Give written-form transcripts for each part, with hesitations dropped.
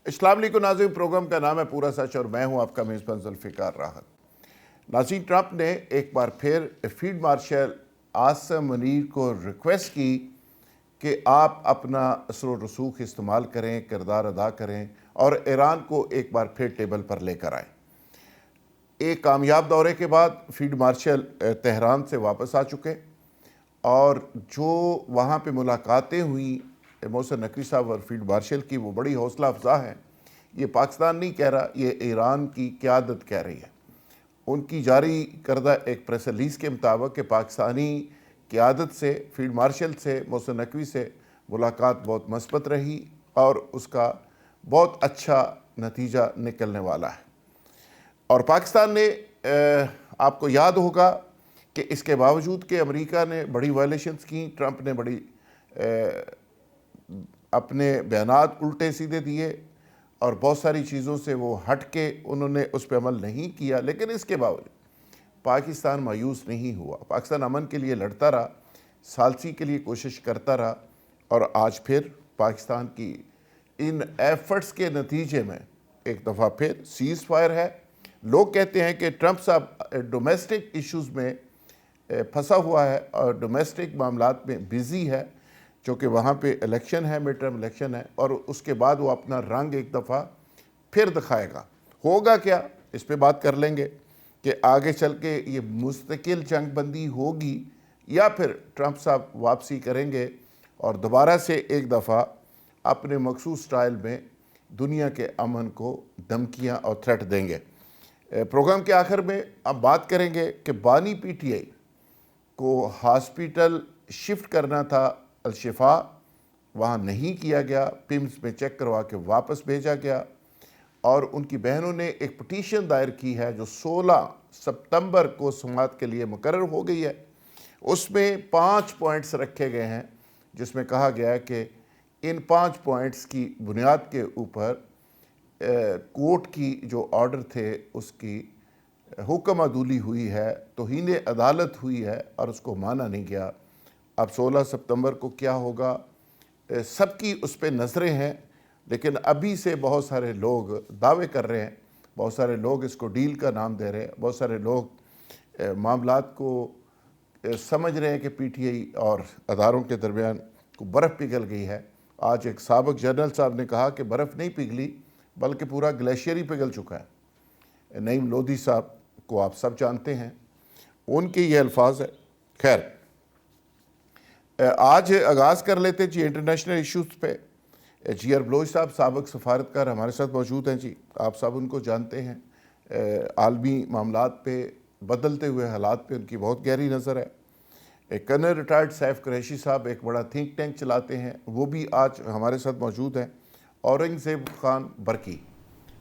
السلام علیکم ناظرین، پروگرام کا نام ہے پورا سچ اور میں ہوں آپ کا میزبان ذوالفقار راحت۔ ناظرین، ٹرمپ نے ایک بار پھر فیلڈ مارشل عاصم منیر کو ریکویسٹ کی کہ آپ اپنا اثر و رسوخ استعمال کریں، کردار ادا کریں اور ایران کو ایک بار پھر ٹیبل پر لے کر آئیں۔ ایک کامیاب دورے کے بعد فیلڈ مارشل تہران سے واپس آ چکے اور جو وہاں پہ ملاقاتیں ہوئیں محسن نقوی صاحب اور فیلڈ مارشل کی، وہ بڑی حوصلہ افزا ہیں۔ یہ پاکستان نہیں کہہ رہا، یہ ایران کی قیادت کہہ رہی ہے۔ ان کی جاری کردہ ایک پریس ریلیز کے مطابق کہ پاکستانی قیادت سے، فیلڈ مارشل سے، محسن نقوی سے ملاقات بہت مثبت رہی اور اس کا بہت اچھا نتیجہ نکلنے والا ہے۔ اور پاکستان نے، آپ کو یاد ہوگا کہ اس کے باوجود کہ امریکہ نے بڑی وائلیشنز کی، ٹرمپ نے بڑی اپنے بیانات الٹے سیدھے دیے اور بہت ساری چیزوں سے وہ ہٹ کے انہوں نے اس پہ عمل نہیں کیا، لیکن اس کے باوجود پاکستان مایوس نہیں ہوا۔ پاکستان امن کے لیے لڑتا رہا، ثالثی کے لیے کوشش کرتا رہا اور آج پھر پاکستان کی ان ایفرٹس کے نتیجے میں ایک دفعہ پھر سیز فائر ہے۔ لوگ کہتے ہیں کہ ٹرمپ صاحب ڈومیسٹک ایشوز میں پھنسا ہوا ہے اور ڈومیسٹک معاملات میں بیزی ہے، چونکہ وہاں پہ الیکشن ہے، مڈ ٹرم الیکشن ہے، اور اس کے بعد وہ اپنا رنگ ایک دفعہ پھر دکھائے گا۔ ہوگا کیا، اس پہ بات کر لیں گے کہ آگے چل کے یہ مستقل جنگ بندی ہوگی یا پھر ٹرمپ صاحب واپسی کریں گے اور دوبارہ سے ایک دفعہ اپنے مخصوص سٹائل میں دنیا کے امن کو دھمکیاں اور تھریٹ دیں گے۔ پروگرام کے آخر میں اب بات کریں گے کہ بانی پی ٹی آئی کو ہاسپیٹل شفٹ کرنا تھا الشفا، وہاں نہیں کیا گیا، پیمز میں چیک کروا کے واپس بھیجا گیا اور ان کی بہنوں نے ایک پٹیشن دائر کی ہے جو 16 ستمبر کو سماعت کے لیے مقرر ہو گئی ہے۔ اس میں 5 پوائنٹس رکھے گئے ہیں جس میں کہا گیا ہے کہ ان 5 پوائنٹس کی بنیاد کے اوپر کورٹ کی جو آرڈر تھے اس کی حکم عدولی ہوئی ہے، توہین عدالت ہوئی ہے اور اس کو مانا نہیں گیا۔ اب 16 ستمبر کو کیا ہوگا، سب کی اس پہ نظریں ہیں، لیکن ابھی سے بہت سارے لوگ دعوے کر رہے ہیں، بہت سارے لوگ اس کو ڈیل کا نام دے رہے ہیں، بہت سارے لوگ معاملات کو سمجھ رہے ہیں کہ پی ٹی آئی اور اداروں کے درمیان کو برف پگھل گئی ہے۔ آج ایک سابق جنرل صاحب نے کہا کہ برف نہیں پگھلی بلکہ پورا گلیشیئر ہی پگھل چکا ہے۔ نعیم لودھی صاحب کو آپ سب جانتے ہیں، ان کے یہ الفاظ ہے۔ خیر، آج آغاز کر لیتے جی انٹرنیشنل ایشوز پہ۔ جی آر بلوچ صاحب سابق سفارتکار ہمارے ساتھ موجود ہیں جی، آپ سب ان کو جانتے ہیں۔ عالمی معاملات پہ، بدلتے ہوئے حالات پہ ان کی بہت گہری نظر ہے۔ کرنل ریٹائرڈ سیف قریشی صاحب ایک بڑا تھنک ٹینک چلاتے ہیں، وہ بھی آج ہمارے ساتھ موجود ہیں۔ اورنگزیب خان برکی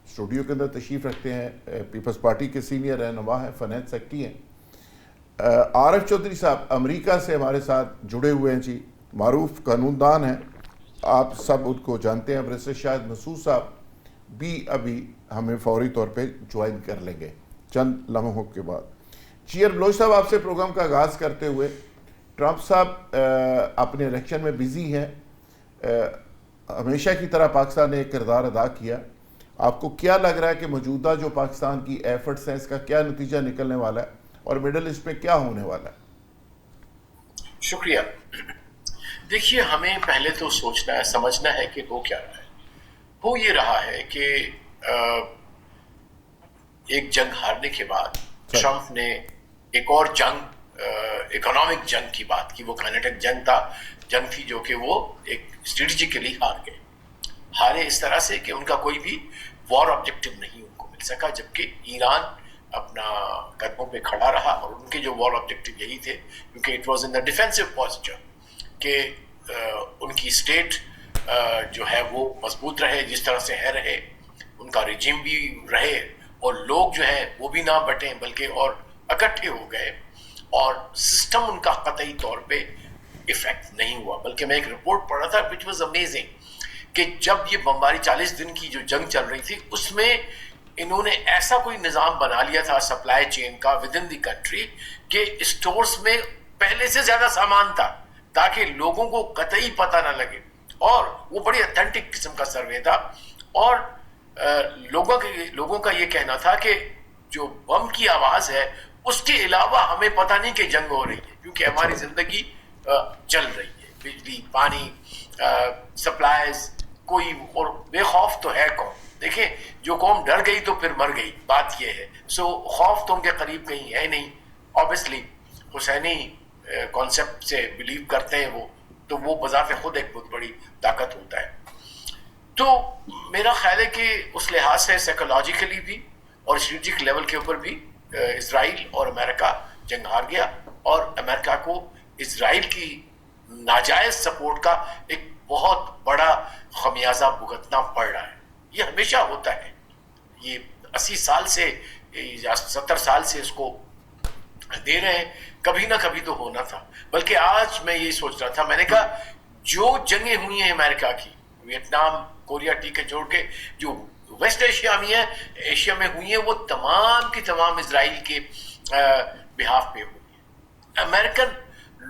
اسٹوڈیو کے اندر تشریف رکھتے ہیں، پیپلز پارٹی کے سینئر رہنما ہیں، فائنانس سیکرٹری ہیں۔ عارف چودھری صاحب امریکہ سے ہمارے ساتھ جڑے ہوئے ہیں جی، معروف قانون دان ہیں، آپ سب ان کو جانتے ہیں۔ بریسٹر شاہد مسعود صاحب بھی ابھی ہمیں فوری طور پہ جوائن کر لیں گے چند لمحوں کے بعد۔ جی آر بلوچ صاحب، آپ سے پروگرام کا آغاز کرتے ہوئے، ٹرمپ صاحب اپنے الیکشن میں بزی ہیں، ہمیشہ کی طرح پاکستان نے ایک کردار ادا کیا۔ آپ کو کیا لگ رہا ہے کہ موجودہ جو پاکستان کی ایفرٹس ہیں اس کا کیا نتیجہ نکلنے والا ہے اور مڈل ایسٹ میں کیا ہونے والا ہے؟ شکریہ۔ دیکھیے، ہمیں پہلے تو سوچنا ہے، سمجھنا ہے کہ ہو کیا رہا ہے۔ ہو یہ رہا ہے کہ ایک جنگ ہارنے کے بعد ٹرمپ نے ایک اور جنگ، اکنامک جنگ کی بات کی۔ وہ کائنیٹک جنگ تھی جو کہ وہ ایک اسٹریٹجیکلی ہار گئے۔ ہارے اس طرح سے کہ ان کا کوئی بھی وار آبجیکٹو نہیں ان کو مل سکا، جبکہ ایران اپنا قدموں پہ کھڑا رہا اور ان کے جو وار آبجیکٹو یہی تھے، کیونکہ it was in the defensive posture کہ ان کی اسٹیٹ جو ہے وہ مضبوط رہے، جس طرح سے ہے رہے، ان کا ریجیم بھی رہے اور لوگ جو ہے وہ بھی نہ بٹیں بلکہ اور اکٹھے ہو گئے، اور سسٹم ان کا قطعی طور پہ افیکٹ نہیں ہوا۔ بلکہ میں ایک رپورٹ پڑھ رہا تھا وچ واز امیزنگ کہ جب یہ بمباری 40 دن کی جو جنگ چل رہی تھی، اس میں انہوں نے ایسا کوئی نظام بنا لیا تھا سپلائی چین کا ود ان دی کنٹری کہ اسٹورز میں پہلے سے زیادہ سامان تھا تاکہ لوگوں کو قطعی پتہ نہ لگے، اور وہ بڑی اتھینٹک قسم کا سروے تھا۔ اور لوگوں کا یہ کہنا تھا کہ جو بم کی آواز ہے اس کے علاوہ ہمیں پتہ نہیں کہ جنگ ہو رہی ہے، کیونکہ ہماری زندگی چل رہی ہے، بجلی، پانی، سپلائز، کوئی اور بے خوف تو ہے قوم. دیکھیں جو قوم ڈر گئی تو پھر مر گئی، بات یہ ہے. سو خوف تو ان کے قریب کہیں ہے نہیں. آبویسلی حسینی کانسیپٹ سے بلیو کرتے ہیں وہ، تو وہ بذات خود ایک بہت بڑی طاقت ہوتا ہے. تو میرا خیال ہے کہ اس لحاظ سے سائیکولوجیکلی بھی اور اسٹریٹجک لیول کے اوپر بھی اسرائیل اور امریکہ جنگ ہار گیا، اور امریکہ کو اسرائیل کی ناجائز سپورٹ کا ایک بہت بڑا خمیازہ بھگتنا پڑ رہا ہے. یہ ہمیشہ ہوتا ہے، یہ 80 سال سے یا 70 سال سے اس کو دے رہے ہیں، کبھی نہ کبھی تو ہونا تھا. بلکہ آج میں یہ سوچ رہا تھا، میں نے کہا جو جنگیں ہوئی ہیں امریکہ کی، ویتنام، کوریا ٹھیک ہے چھوڑ کے، جو ویسٹ ایشیا میں ہوئی ہیں، وہ تمام کی تمام اسرائیل کے بہاف پہ ہوئی ہیں. امریکن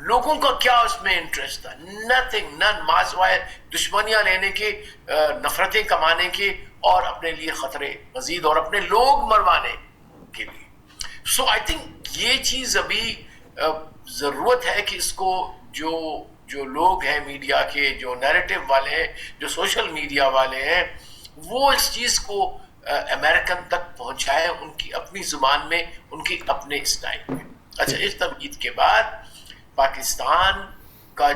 لوگوں کا کیا اس میں انٹرسٹ تھا؟ نتھنگ، نن، ماسوائے دشمنیاں لینے کے، نفرتیں کمانے کے، اور اپنے لیے خطرے مزید اور اپنے لوگ مروانے کے لیے. سو آئی تھنک یہ چیز ابھی ضرورت ہے کہ اس کو جو لوگ ہیں میڈیا کے، جو نیریٹو والے ہیں، جو سوشل میڈیا والے ہیں، وہ اس چیز کو امریکن تک پہنچائے، ان کی اپنی زبان میں، ان کی اپنے اسٹائل میں. اچھا، اس تمہید کے بعد پاکستان کا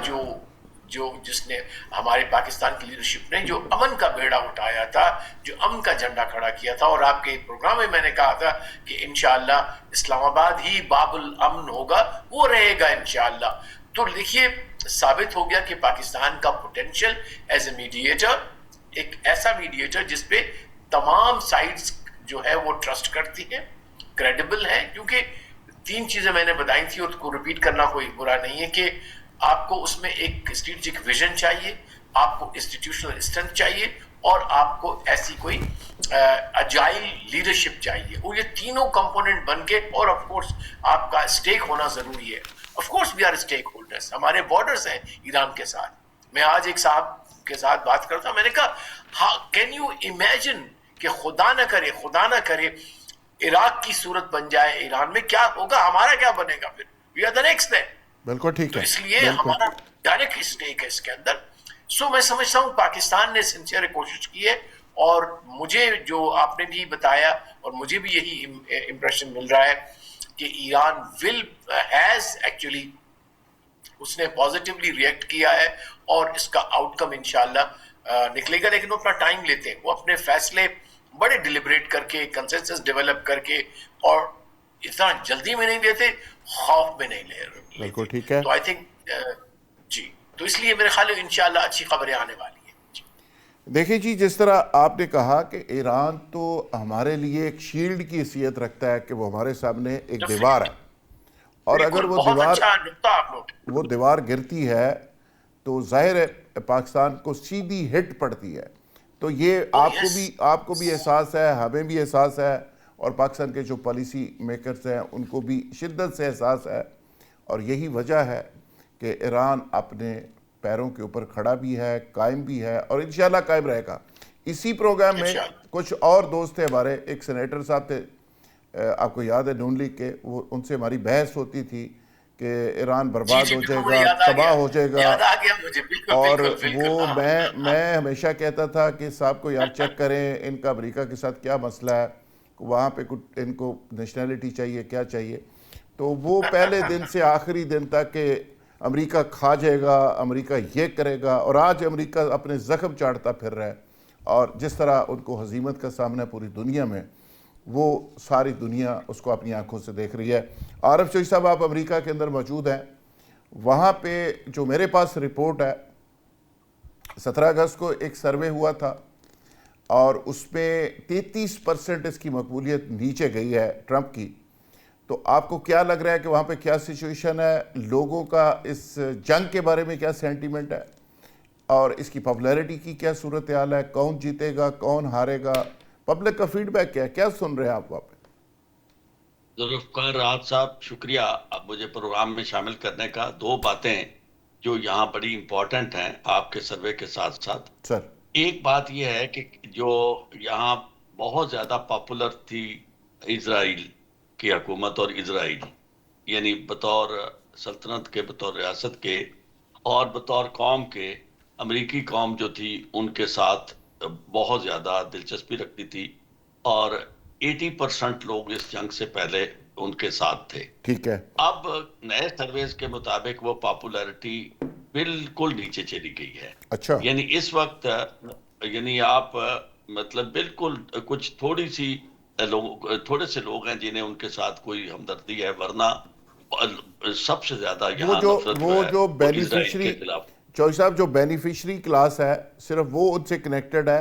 جس نے ہمارے پاکستان کی لیڈرشپ نے جو امن کا بیڑا اٹھایا تھا، جو امن کا جھنڈا کھڑا کیا تھا، اور آپ کے پروگرام میں نے کہا تھا کہ انشاءاللہ اسلام آباد ہی باب الامن ہوگا، وہ رہے گا انشاءاللہ. تو دیکھیے ثابت ہو گیا کہ پاکستان کا پوٹینشل ایز اے میڈیٹر، ایک ایسا میڈیٹر جس پہ تمام سائڈز جو ہے وہ ٹرسٹ کرتی ہیں، کریڈیبل ہے. کیونکہ 3 چیزیں میں نے بتائی تھی، اور کو ریپیٹ کرنا کوئی برا نہیں ہے، کہ آپ کو اس میں ایک اسٹریٹجک ویژن چاہیے، آپ کو انسٹیٹیوشنل اسٹرینتھ چاہیے، اور آپ کو ایسی کوئی اجائل لیڈرشپ چاہیے. اور یہ تینوں کمپوننٹ بن کے، اور آف کورس آپ کا اسٹیک ہونا ضروری ہے. Of course we are stakeholders, ہمارے بارڈرز ہیں ایران کے ساتھ. میں آج ایک صاحب کے ساتھ بات کرتا ہوں، میں نے کہا کین یو امیجن کہ خدا نہ کرے عراق کی صورت بن جائے ایران میں، کیا ہوگا، ہمارا کیا بنے گا پھر؟ We are the next then. بالکل ٹھیک تو ہے، اس لیے ہمارا ڈائریکٹ اسٹیک ہے اس کے اندر. سو میں سمجھتا ہوں پاکستان نے سنسیئر کوشش کی ہے، اور مجھے جو آپ نے بھی بتایا، اور مجھے بھی یہی امپریشن مل رہا ہے کہ ایران ہیز ایکچولی اس نے پازیٹیولی ریئیکٹ کیا ہے، اور اس کا آؤٹ کم انشاءاللہ نکلے گا. لیکن وہ اپنا ٹائم لیتے ہیں، وہ اپنے فیصلے بڑے ڈیلیبریٹ کر کے، کنسنسس ڈیولپ کر کے، اور اتنا جلدی میں نہیں لیتے، خوف میں نہیں لیتے. بالکل ٹھیک ہے. تو آئی تھنک جی، تو اس لیے میرے خیال ہے انشاءاللہ اچھی خبریں آنے والی ہیں. دیکھیں جی، جس طرح آپ نے کہا کہ ایران تو ہمارے لیے ایک شیلڈ کی حیثیت رکھتا ہے، کہ وہ ہمارے سامنے ایک دیوار ہے، اور اگر وہ دیوار گرتی ہے تو ظاہر ہے پاکستان کو سیدھی ہٹ پڑتی ہے. تو یہ آپ کو بھی احساس ہے، ہمیں بھی احساس ہے، اور پاکستان کے جو پالیسی میکرز ہیں ان کو بھی شدت سے احساس ہے. اور یہی وجہ ہے کہ ایران اپنے پیروں کے اوپر کھڑا بھی ہے، قائم بھی ہے، اور انشاءاللہ قائم رہے گا. اسی پروگرام میں کچھ اور دوست تھے ہمارے، ایک سینیٹر صاحب تھے، آپ کو یاد ہے، نون لیگ کے، وہ ان سے ہماری بحث ہوتی تھی کہ ایران برباد ہو جائے گا، تباہ ہو جائے گا. اور وہ میں ہمیشہ کہتا تھا کہ صاحب کو یار چیک کریں ان کا امریکہ کے ساتھ کیا مسئلہ ہے، وہاں پہ ان کو نیشنلٹی چاہیے، کیا چاہیے. تو وہ پہلے دن سے آخری دن تک کہ امریکہ کھا جائے گا، امریکہ یہ کرے گا، اور آج امریکہ اپنے زخم چاڑتا پھر رہا ہے. اور جس طرح ان کو ہزیمت کا سامنا پوری دنیا میں، وہ ساری دنیا اس کو اپنی آنکھوں سے دیکھ رہی ہے. عارف چوئی صاحب، آپ امریکہ کے اندر موجود ہیں، وہاں پہ جو میرے پاس رپورٹ ہے، 17 اگست کو ایک سروے ہوا تھا، اور اس پہ 33% اس کی مقبولیت نیچے گئی ہے ٹرمپ کی. تو آپ کو کیا لگ رہا ہے کہ وہاں پہ کیا سچویشن ہے، لوگوں کا اس جنگ کے بارے میں کیا سینٹیمنٹ ہے، اور اس کی پاپولیرٹی کی کیا صورتحال ہے، کون جیتے گا، کون ہارے گا، پبلک کا فیڈ بیک کیا سن رہے ہیں آپ وہاں پہ؟ ذوالفقار راحت صاحب، شکریہ مجھے پروگرام میں شامل کرنے کا. 2 باتیں جو یہاں بڑی امپورٹنٹ ہیں آپ کے سروے کے ساتھ ساتھ. سر، ایک بات یہ ہے کہ جو یہاں بہت زیادہ پاپولر تھی اسرائیل کی حکومت اور اسرائیل، یعنی بطور سلطنت کے، بطور ریاست کے اور بطور قوم کے، امریکی قوم جو تھی ان کے ساتھ بہت زیادہ دلچسپی رکھتی تھی، اور 80% لوگ اس جنگ سے پہلے ان کے ساتھ تھے۔ ٹھیک ہے، اب نئے سرویز کے مطابق وہ پاپولیرٹی بالکل نیچے چلی گئی ہے۔ اچھا، یعنی اس وقت یعنی آپ مطلب بالکل کچھ تھوڑے سے لوگ ہیں جنہیں ان کے ساتھ کوئی ہمدردی ہے، ورنہ سب سے زیادہ وہ یہاں جو نفرت جو وہ ہے جو وہ اسرائیل بینیفیشری، کے خلاف۔ چوہدری صاحب جو بینیفیشری کلاس ہے صرف وہ ان سے کنیکٹڈ ہے،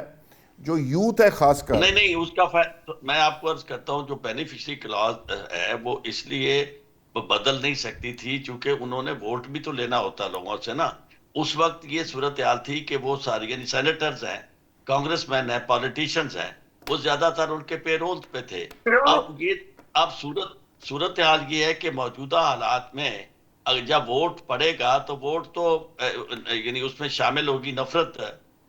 جو یوتھ ہے خاص کر۔ نہیں، اس کا میں آپ کو عرض کرتا ہوں، جو بینیفیشری کلاس ہے وہ اس لیے بدل نہیں سکتی تھی چونکہ انہوں نے ووٹ بھی تو لینا ہوتا لوگوں سے نا۔ اس وقت یہ صورتحال تھی کہ وہ ساری یعنی سینیٹرز ہیں، کانگریس مین ہیں، پالیٹیشنز ہیں، وہ زیادہ تر ان کے پے رول پہ تھے۔ اب صورتحال یہ ہے کہ موجودہ حالات میں جب ووٹ پڑے گا تو ووٹ تو یعنی اس میں شامل ہوگی نفرت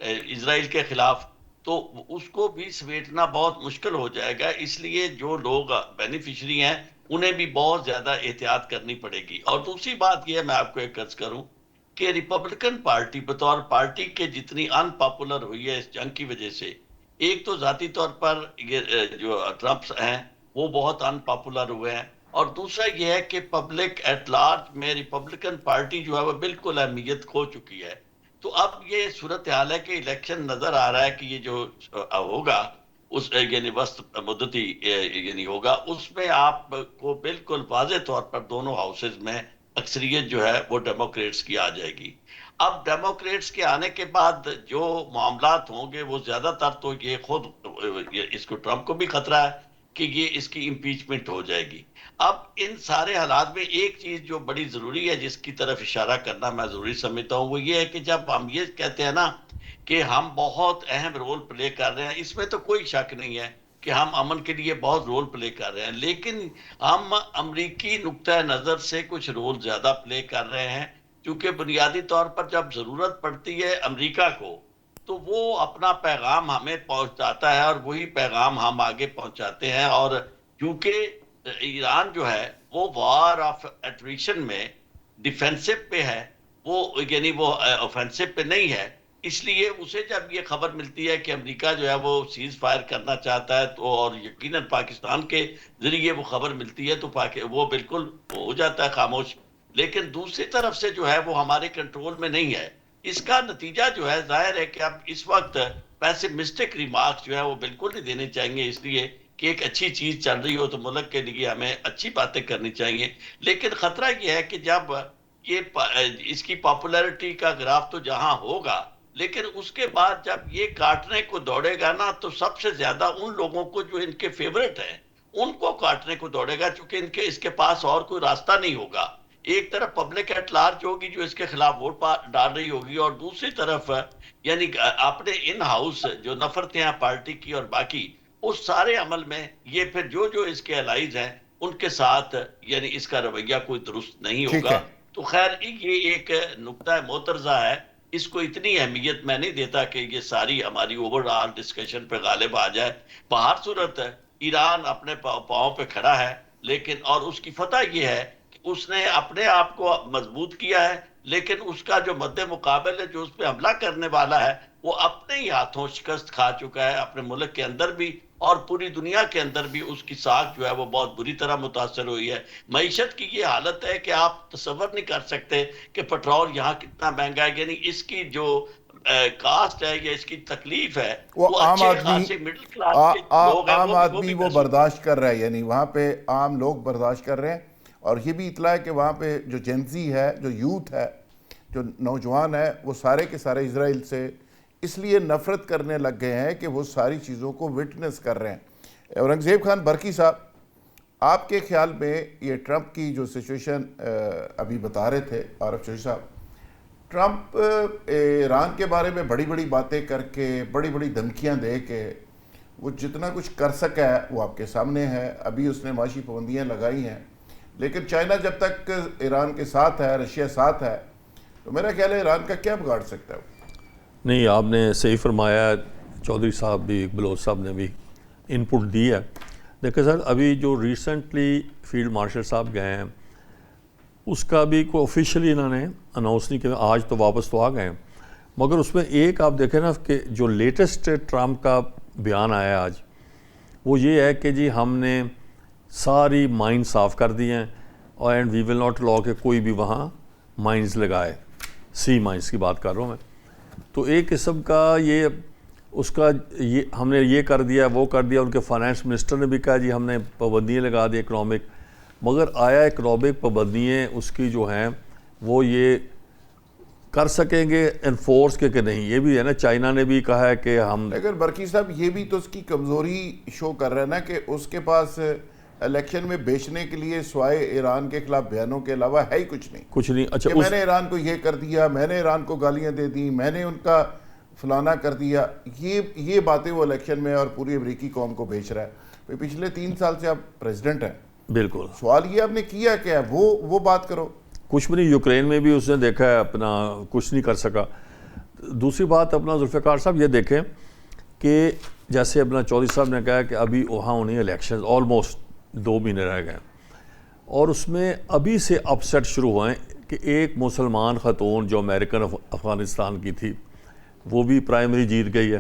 اسرائیل کے خلاف، تو اس کو بھی سمیٹنا بہت مشکل ہو جائے گا۔ اس لیے جو لوگ بینیفیشری ہیں انہیں بھی بہت زیادہ احتیاط کرنی پڑے گی۔ اور دوسری بات یہ ہے، میں آپ کو ایک عرض کروں کہ ریپبلکن پارٹی بطور پارٹی کے جتنی ان پاپولر ہوئی ہے اس جنگ کی وجہ سے، ایک تو ذاتی طور پر یہ جو ٹرمپ ہیں وہ بہت ان پاپولر ہوئے ہیں، اور دوسرا یہ ہے کہ پبلک ایٹ لارج میں ریپبلکن پارٹی جو ہے وہ بالکل اہمیت کھو چکی ہے۔ تو اب یہ صورتحال ہے کہ الیکشن نظر آ رہا ہے کہ یہ جو ہوگا اس یعنی وسط مدتی یعنی ہوگا، اس میں آپ کو بالکل واضح طور پر دونوں ہاؤسز میں اکثریت جو ہے وہ ڈیموکریٹس کی آ جائے گی۔ اب ڈیموکریٹس کے آنے کے بعد جو معاملات ہوں گے وہ زیادہ تر تو یہ خود اس کو ٹرمپ کو بھی خطرہ ہے کہ یہ اس کی امپیچمنٹ ہو جائے گی۔ اب ان سارے حالات میں ایک چیز جو بڑی ضروری ہے جس کی طرف اشارہ کرنا میں ضروری سمجھتا ہوں وہ یہ ہے کہ جب ہم یہ کہتے ہیں نا کہ ہم بہت اہم رول پلے کر رہے ہیں، اس میں تو کوئی شک نہیں ہے کہ ہم امن کے لیے بہت رول پلے کر رہے ہیں، لیکن ہم امریکی نقطہ نظر سے کچھ رول زیادہ پلے کر رہے ہیں، کیونکہ بنیادی طور پر جب ضرورت پڑتی ہے امریکہ کو تو وہ اپنا پیغام ہمیں پہنچاتا ہے اور وہی پیغام ہم آگے پہنچاتے ہیں۔ اور کیونکہ ایران جو ہے وہ وار آف ایٹریشن میں ڈیفینسو پہ ہے، وہ یعنی وہ اوفینسو پہ نہیں ہے، اس لیے اسے جب یہ خبر ملتی ہے کہ امریکہ جو ہے وہ سیز فائر کرنا چاہتا ہے تو، اور یقیناً پاکستان کے ذریعے وہ خبر ملتی ہے تو وہ بالکل ہو جاتا ہے خاموش۔ لیکن دوسری طرف سے جو ہے وہ ہمارے کنٹرول میں نہیں ہے۔ اس کا نتیجہ جو ہے ظاہر ہے کہ اب اس وقت پیسمسٹک ریمارکس جو ہے وہ بالکل نہیں دینے چاہیے، اس لیے کہ ایک اچھی چیز چل رہی ہو تو ملک کے لیے ہمیں اچھی باتیں کرنی چاہیے۔ لیکن خطرہ یہ ہے کہ جب یہ اس کی پاپولیرٹی کا گراف تو جہاں ہوگا، لیکن اس کے بعد جب یہ کاٹنے کو دوڑے گا نا تو سب سے زیادہ ان لوگوں کو جو ان کے فیورٹ ہیں ان کو کاٹنے کو دوڑے گا، چونکہ اس کے پاس اور کوئی راستہ نہیں ہوگا۔ ایک طرف پبلک ایٹ لارج ہوگی جو اس کے خلاف ووٹ ڈال رہی ہوگی، اور دوسری طرف یعنی اپنے ان ہاؤس جو نفرتیں ہیں پارٹی کی اور باقی اس سارے عمل میں یہ پھر جو اس کے الائز ہیں ان کے ساتھ یعنی اس کا رویہ کوئی درست نہیں ٹھیک ہوگا۔ ہے، تو خیر یہ ایک نقطہ مترجہ ہے، اس کو اتنی اہمیت میں نہیں دیتا کہ یہ ساری ہماری اوور آل ڈسکشن پہ غالب آ جائے۔ بہر صورت ایران اپنے پاؤں پہ کھڑا ہے، لیکن اور اس کی فتح یہ ہے کہ اس نے اپنے آپ کو مضبوط کیا ہے، لیکن اس کا جو مد مقابل ہے جو اس پہ حملہ کرنے والا ہے وہ اپنے ہی ہاتھوں شکست کھا چکا ہے، اپنے ملک کے اندر بھی اور پوری دنیا کے اندر بھی اس کی ساکھ جو ہے وہ بہت بری طرح متاثر ہوئی ہے۔ معیشت کی یہ حالت ہے کہ آپ تصور نہیں کر سکتے کہ پٹرول یہاں کتنا مہنگا ہے، یعنی اس کی جو کاسٹ ہے یا اس کی تکلیف ہے وہ عام اچھے آدمی خاصے مڈل کلاس کے لوگ ہیں عام آدمی بھی وہ محسوس برداشت کر رہا ہے، یعنی وہاں پہ عام لوگ برداشت کر رہے ہیں۔ اور یہ بھی اطلاع ہے کہ وہاں پہ جو جنزی ہے، جو یوتھ ہے، جو نوجوان ہے، وہ سارے کے سارے اسرائیل سے اس لیے نفرت کرنے لگ گئے ہیں کہ وہ ساری چیزوں کو وٹنس کر رہے ہیں۔ اورنگزیب خان برقی صاحب، آپ کے خیال میں یہ ٹرمپ کی جو سچویشن ابھی بتا رہے تھے عارف چوہدری صاحب، ٹرمپ ایران کے بارے میں بڑی بڑی باتیں کر کے، بڑی بڑی دھمکیاں دے کے وہ جتنا کچھ کر سکا ہے وہ آپ کے سامنے ہے۔ ابھی اس نے معاشی پابندیاں لگائی ہیں، لیکن چائنا جب تک ایران کے ساتھ ہے، رشیا ساتھ ہے، تو میرا خیال ہے ایران کا کیا بگاڑ سکتا ہے؟ نہیں آپ نے صحیح فرمایا، چودھری صاحب بھی بلوچ صاحب نے بھی ان پٹ دی ہے. دیکھیں سر، ابھی جو ریسنٹلی فیلڈ مارشل صاحب گئے ہیں اس کا بھی کوئی آفیشیلی انہوں نے اناؤنس نہیں کیا، آج تو واپس تو آ گئے ہیں، مگر اس میں ایک آپ دیکھیں نا کہ جو لیٹسٹ ٹرمپ کا بیان آیا آج وہ یہ ہے کہ جی ہم نے ساری مائنز صاف کر دی ہیں and we will not allow کہ کوئی بھی وہاں مائنز لگائے، سی مائنز کی بات کر رہا ہوں میں. تو ایک قسم کا یہ اس کا یہ ہم نے یہ کر دیا وہ کر دیا. ان کے فائنانس منسٹر نے بھی کہا جی ہم نے پابندیاں لگا دی اکنامک، مگر آیا اکنامک پابندیاں اس کی جو ہیں وہ یہ کر سکیں گے انفورس کہ نہیں؟ یہ بھی ہے نا، چائنا نے بھی کہا ہے کہ ہم. لیکن برکی صاحب یہ بھی تو اس کی کمزوری شو کر رہا ہے نا کہ اس کے پاس الیکشن میں بیچنے کے لیے سوائے ایران کے خلاف بیانوں کے علاوہ ہے ہی کچھ نہیں. اچھا کہ میں نے ایران کو یہ کر دیا، میں نے ایران کو گالیاں دے دی، میں نے ان کا فلانا کر دیا، یہ باتیں وہ الیکشن میں اور پوری امریکی قوم کو بیچ رہا ہے. پچھلے 3 سال سے آپ پریزیڈنٹ ہیں، بالکل سوال یہ آپ نے کیا کیا ہے وہ بات کرو. کچھ بھی نہیں. یوکرین میں بھی اس نے دیکھا ہے اپنا کچھ نہیں کر سکا. دوسری بات اپنا ذوالفقار صاحب یہ دیکھیں کہ جیسے اپنا چودھری صاحب نے کہا کہ ابھی وہاں انہیں الیکشن آلموسٹ 2 مہینے رہ گئے اور اس میں ابھی سے اپسیٹ شروع ہوئے کہ ایک مسلمان خاتون جو امریکن افغانستان کی تھی وہ بھی پرائمری جیت گئی ہے،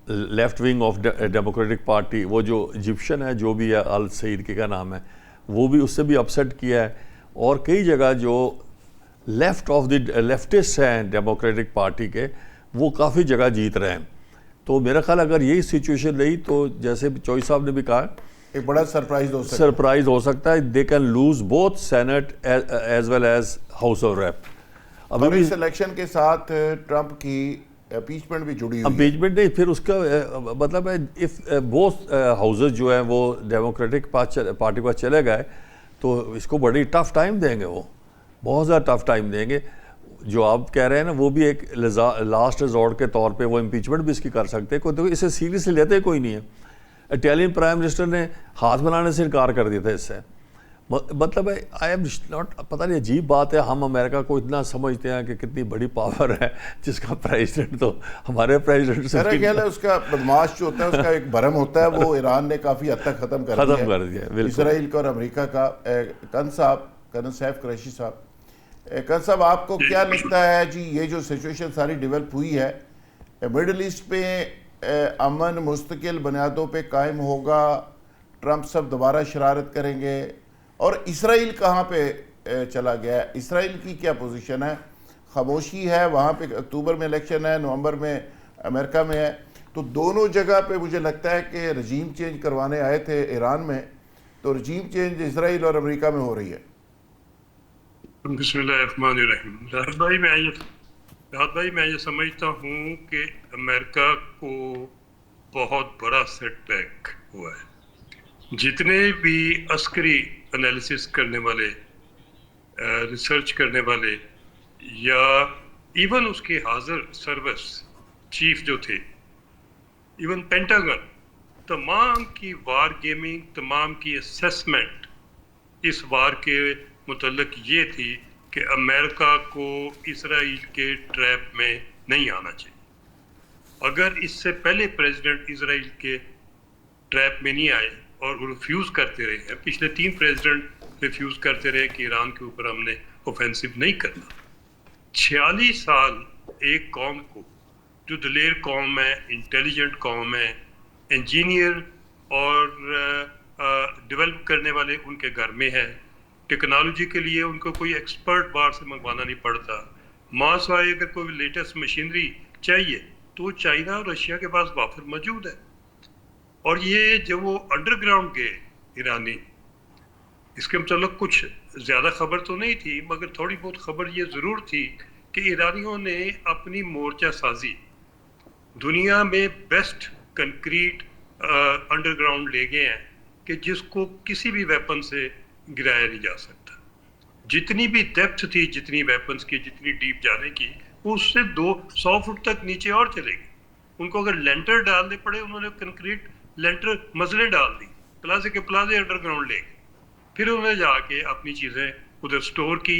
left wing of democratic party, وہ جو ایجپشن ہے جو بھی ہے ال سعید کے کیا نام ہے، وہ بھی اس سے بھی اپسیٹ کیا ہے. اور کئی جگہ جو لیفٹسٹ ہیں ڈیموکریٹک پارٹی کے وہ کافی جگہ جیت رہے ہیں. تو میرا خیال اگر یہی سچویشن رہی تو جیسے چوئی صاحب نے بھی کہا ایک بڑا سرپرائز ہو سکتا ہے. They can lose both senate as well as house of rep. ابھی اس الیکشن کے ساتھ ٹرمپ کی امپیچمنٹ بھی جڑی ہوئی ہے. امپیچمنٹ نہیں، پھر اس کا مطلب ہے بوتھ ہاؤسز جو ہیں وہ ڈیموکریٹک پارٹی کے پاس چلے گئے تو اس کو بڑی ٹف ٹائم دیں گے، وہ بہت زیادہ ٹف ٹائم دیں گے. جو آپ کہہ رہے ہیں نا وہ بھی ایک لاسٹ ریزورٹ کے طور پہ وہ امپیچمنٹ بھی اس کی کر سکتے ہیں. کوئی اسے سیریسلی لیتے کوئی نہیں ہے. اٹیلین پرائم منسٹر نے ہاتھ بنانے سے انکار کر دیا تھا اس سے. مطلب ہے آئی ایم ناٹ، پتہ نہیں عجیب بات ہے، ہم امریکہ کو اتنا سمجھتے ہیں کہ کتنی بڑی پاور ہے جس کا پریزیڈنٹ تو ہمارے پریزیڈنٹ سے میرا خیال ہے اس کا بدماش جو ہوتا ہے اس کا ایک برہم ہوتا ہے وہ ایران نے کافی حد تک ختم کر دیا. اسرائیل کا اور امریکہ کا. کرن سیف قریشی صاحب، کرن صاحب آپ کو کیا لگتا ہے جی یہ جو سچویشن ساری ڈیولپ ہوئی ہے مڈل ایسٹ پہ امن مستقل بنیادوں پہ قائم ہوگا؟ ٹرمپ صاحب دوبارہ شرارت کریں گے؟ اور اسرائیل کہاں پہ چلا گیا ہے؟ اسرائیل کی کیا پوزیشن ہے؟ خاموشی ہے وہاں پہ؟ اکتوبر میں الیکشن ہے، نومبر میں امریکہ میں ہے، تو دونوں جگہ پہ مجھے لگتا ہے کہ رجیم چینج کروانے آئے تھے ایران میں، تو رجیم چینج اسرائیل اور امریکہ میں ہو رہی ہے. بسم اللہ الرحمن الرحیم. راحت بھائی میں یہ سمجھتا ہوں کہ امریکہ کو بہت بڑا سیٹ بیک ہوا ہے. جتنے بھی عسکری انالیسس کرنے والے، ریسرچ کرنے والے، یا ایون اس کے حاضر سروس چیف جو تھے، ایون پینٹاگن، تمام کی وار گیمنگ، تمام کی اسیسمنٹ اس وار کے متعلق یہ تھی کہ امریکہ کو اسرائیل کے ٹریپ میں نہیں آنا چاہیے. اگر اس سے پہلے پریزیڈنٹ اسرائیل کے ٹریپ میں نہیں آئے اور ریفیوز کرتے رہے ہیں، پچھلے 3 پریزیڈنٹ ریفیوز کرتے رہے کہ ایران کے اوپر ہم نے اوفینسو نہیں کرنا. 46 سال ایک قوم کو جو دلیر قوم ہے، انٹیلیجنٹ قوم ہے، انجینئر اور ڈیولپ کرنے والے ان کے گھر میں ہیں. ٹیکنالوجی کے لیے ان کو کوئی ایکسپرٹ باہر سے منگوانا نہیں پڑتا. ماسوائے اگر کوئی لیٹسٹ مشینری چاہیے تو چائنا اور رشیا کے پاس وافر موجود ہے. اور یہ جب وہ انڈر گراؤنڈ گئے ایرانی، اس کے متعلق کچھ زیادہ خبر تو نہیں تھی مگر تھوڑی بہت خبر یہ ضرور تھی کہ ایرانیوں نے اپنی مورچہ سازی دنیا میں بیسٹ کنکریٹ انڈر گراؤنڈ لے گئے ہیں کہ جس کو کسی بھی ویپن سے گرایا نہیں جا سکتا. جتنی بھی ڈیپتھ تھی جتنی ویپنز کی، جتنی ڈیپ جانے کی، وہ اس سے 200 فٹ تک نیچے اور چلے گئے. ان کو اگر لینٹر ڈالنے پڑے انہوں نے کنکریٹ لینٹر مزلیں ڈال دی، پلازے کے پلازے انڈر گراؤنڈ لے گئے. پھر انہوں نے جا کے اپنی چیزیں ادھر سٹور کی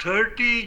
30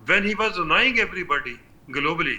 When he was annoying everybody globally,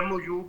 MOU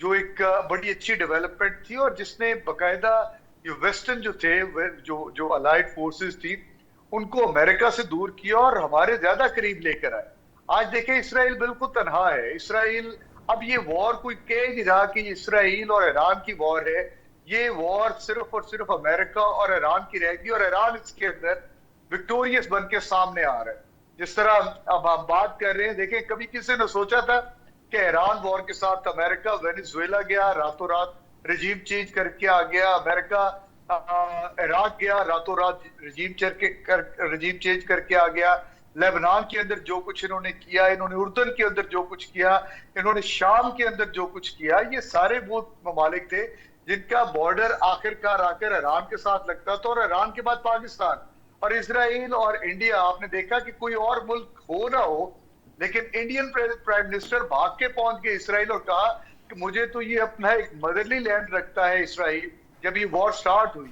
جو ایک بڑی اچھی ڈیولپمنٹ تھی اور جس نے باقاعدہ یہ ویسٹرن جو تھے جو الائڈ فورسز تھی ان کو امریکہ سے دور کیا اور ہمارے زیادہ قریب لے کر آئے. آج دیکھیں اسرائیل بالکل تنہا ہے. اسرائیل اب یہ وار کوئی کہہ نہیں رہا کہ یہ اسرائیل اور ایران کی وار ہے. یہ وار صرف اور صرف امریکہ اور ایران کی رہ گی اور ایران اس کے اندر وکٹوریس بن کے سامنے آ رہا ہے. جس طرح اب ہم بات کر رہے ہیں, دیکھیں کبھی کسی نے سوچا تھا کہ ایران وار کے ساتھ امریکہ وینیزویلا گیا, راتوں رات رجیم چینج کر کے آ گیا. امریکہ عراق گیا, راتوں رات رجیم چینج کر کے آ گیا. لیبنان کے اندر جو کچھ انہوں نے کیا, انہوں نے اردن کے اندر جو کچھ کیا, انہوں نے شام کے اندر جو کچھ کیا, یہ سارے وہ ممالک تھے جن کا بارڈر آخر کار آ کر ایران کے ساتھ لگتا تھا, اور ایران کے بعد پاکستان اور اسرائیل اور انڈیا. آپ نے دیکھا کہ کوئی اور ملک ہو نہ ہو, لیکن انڈین پرائم منسٹر بھاگ کے پہنچ گئے اسرائیل اور کہا کہ مجھے تو یہ اپنا ایک مدرلی لینڈ رکھتا ہے اسرائیل. جب یہ وار سٹارٹ ہوئی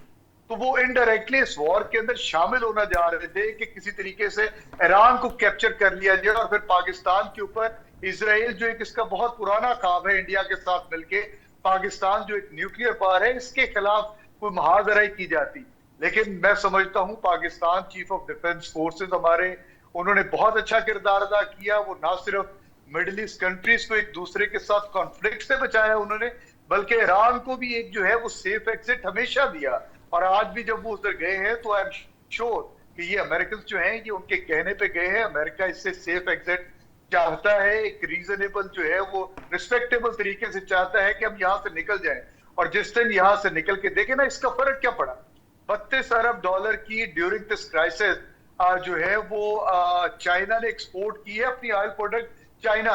تو وہ انڈائریکٹلی اس وار کے اندر شامل ہونا جا رہے تھے کہ کسی طریقے سے ایران کو کیپچر کر لیا جائے اور پھر پاکستان کے اوپر اسرائیل جو ایک اس کا بہت پرانا خواب ہے انڈیا کے ساتھ مل کے, پاکستان جو ایک نیوکلیئر پاور ہے, اس کے خلاف کوئی محاذرہ کی جاتی. لیکن میں سمجھتا ہوں Pakistan chief of defence forces ہمارے, انہوں نے بہت اچھا کردار ادا کیا. وہ نہ صرف مڈل ایسٹ کنٹریز کو ایک دوسرے کے ساتھ کانفلکٹ سے بچایا انہوں نے, بلکہ ایران کو بھی ایک جو ہے وہ سیف ایگزٹ ہمیشہ دیا. اور آج بھی جب وہ ادھر گئے ہیں تو آئی ایم شیور کہ یہ امریکنز جو ہیں یہ ان کے کہنے پہ گئے ہیں. امریکہ اس سے سیف ایگزٹ چاہتا ہے, ایک ریزنیبل جو ہے وہ ریسپیکٹیبل طریقے سے چاہتا ہے کہ ہم یہاں سے نکل جائیں. اور جس دن یہاں سے نکل کے دیکھیں نا اس کا فرق کیا پڑا. $32 ارب کی ڈیورنگ دس کرائسس جو ہے وہ چائنا نے ایکسپورٹ کی ہے اپنی آئل پروڈکٹ. چائنا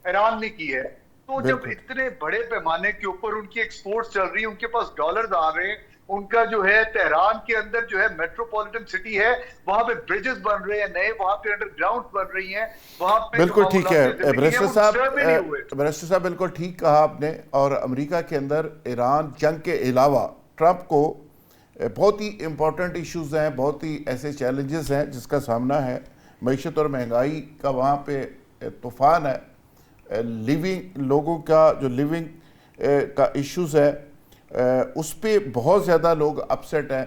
ایران نے کی ہے. تو جب اتنے بڑے پیمانے کے اوپر ان کی ایکسپورٹ چل رہی ہے, ان کے پاس ڈالرز آ رہے ہیں, ان کا جو ہے تہران کے اندر جو ہے میٹروپولیٹن سٹی ہے, وہاں پہ بریجز بن رہے ہیں نئے, وہاں پہ انڈر گراؤنڈ بن رہی ہیں, وہاں پہ بالکل ٹھیک ہے بریسٹر صاحب, بالکل ٹھیک کہا آپ نے. اور امریکہ کے اندر ایران جنگ کے علاوہ ٹرمپ کو بہت ہی امپورٹنٹ ایشوز ہیں, بہت ہی ایسے چیلنجز ہیں جس کا سامنا ہے. معیشت اور مہنگائی کا وہاں پہ طوفان ہے, لیونگ لوگوں کا جو لیونگ کا ایشوز ہے اس پہ بہت زیادہ لوگ اپسیٹ ہیں.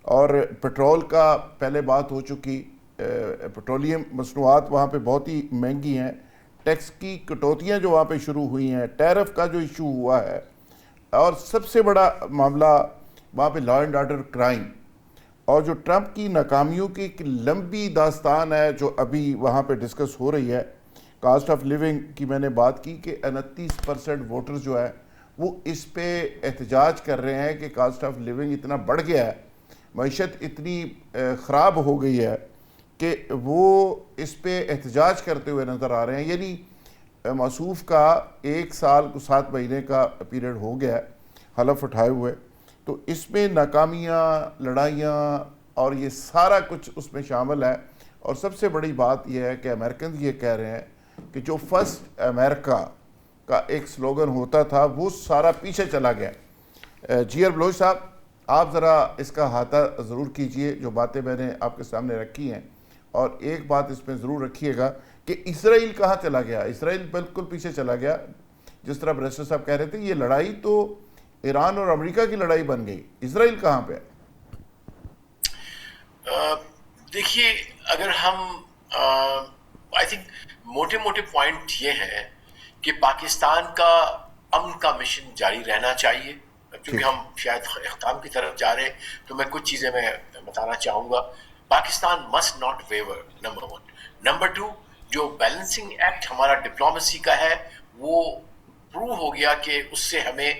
اور پٹرول کا پہلے بات ہو چکی, پیٹرولیم مصنوعات وہاں پہ بہت ہی مہنگی ہیں, ٹیکس کی کٹوتیاں جو وہاں پہ شروع ہوئی ہیں, ٹیرف کا جو ایشو ہوا ہے, اور سب سے بڑا معاملہ وہاں پہ لا اینڈ آرڈر کرائم. اور جو ٹرمپ کی ناکامیوں کی ایک لمبی داستان ہے جو ابھی وہاں پہ ڈسکس ہو رہی ہے. کاسٹ آف لیونگ کی میں نے بات کی کہ 29% ووٹرز جو ہے وہ اس پہ احتجاج کر رہے ہیں کہ کاسٹ آف لیونگ اتنا بڑھ گیا ہے, معیشت اتنی خراب ہو گئی ہے کہ وہ اس پہ احتجاج کرتے ہوئے نظر آ رہے ہیں. یعنی موصوف کا 1 سال کو 7 مہینے کا پیریڈ ہو گیا ہے حلف اٹھائے ہوئے. تو اس میں ناکامیاں, لڑائیاں اور یہ سارا کچھ اس میں شامل ہے. اور سب سے بڑی بات یہ ہے کہ امریکنز یہ کہہ رہے ہیں کہ جو فرسٹ امریکہ کا ایک سلوگن ہوتا تھا وہ سارا پیچھے چلا گیا. جی بلوچ صاحب, آپ ذرا اس کا احاطہ ضرور کیجئے جو باتیں میں نے آپ کے سامنے رکھی ہیں, اور ایک بات اس میں ضرور رکھیے گا کہ اسرائیل کہاں چلا گیا. اسرائیل بالکل پیچھے چلا گیا. جس طرح بریسٹر صاحب کہہ رہے تھے یہ لڑائی تو ایران اور امریکہ کی لڑائی بن گئی, اسرائیل کہاں پہ؟ دیکھیے اگر ہم آئی تھنک موٹے موٹے پوائنٹ یہ ہیں کہ پاکستان کا امن کا مشن جاری رہنا چاہیے. کیونکہ ہم شاید اختتام کی طرف جا رہے ہیں تو میں کچھ چیزیں میں بتانا چاہوں گا. Pakistan must not waver, number 1. Number 2, جو بیلنسنگ ایکٹ ہمارا ڈپلومیسی کا ہے وہ پروو ہو گیا کہ اس سے ہمیں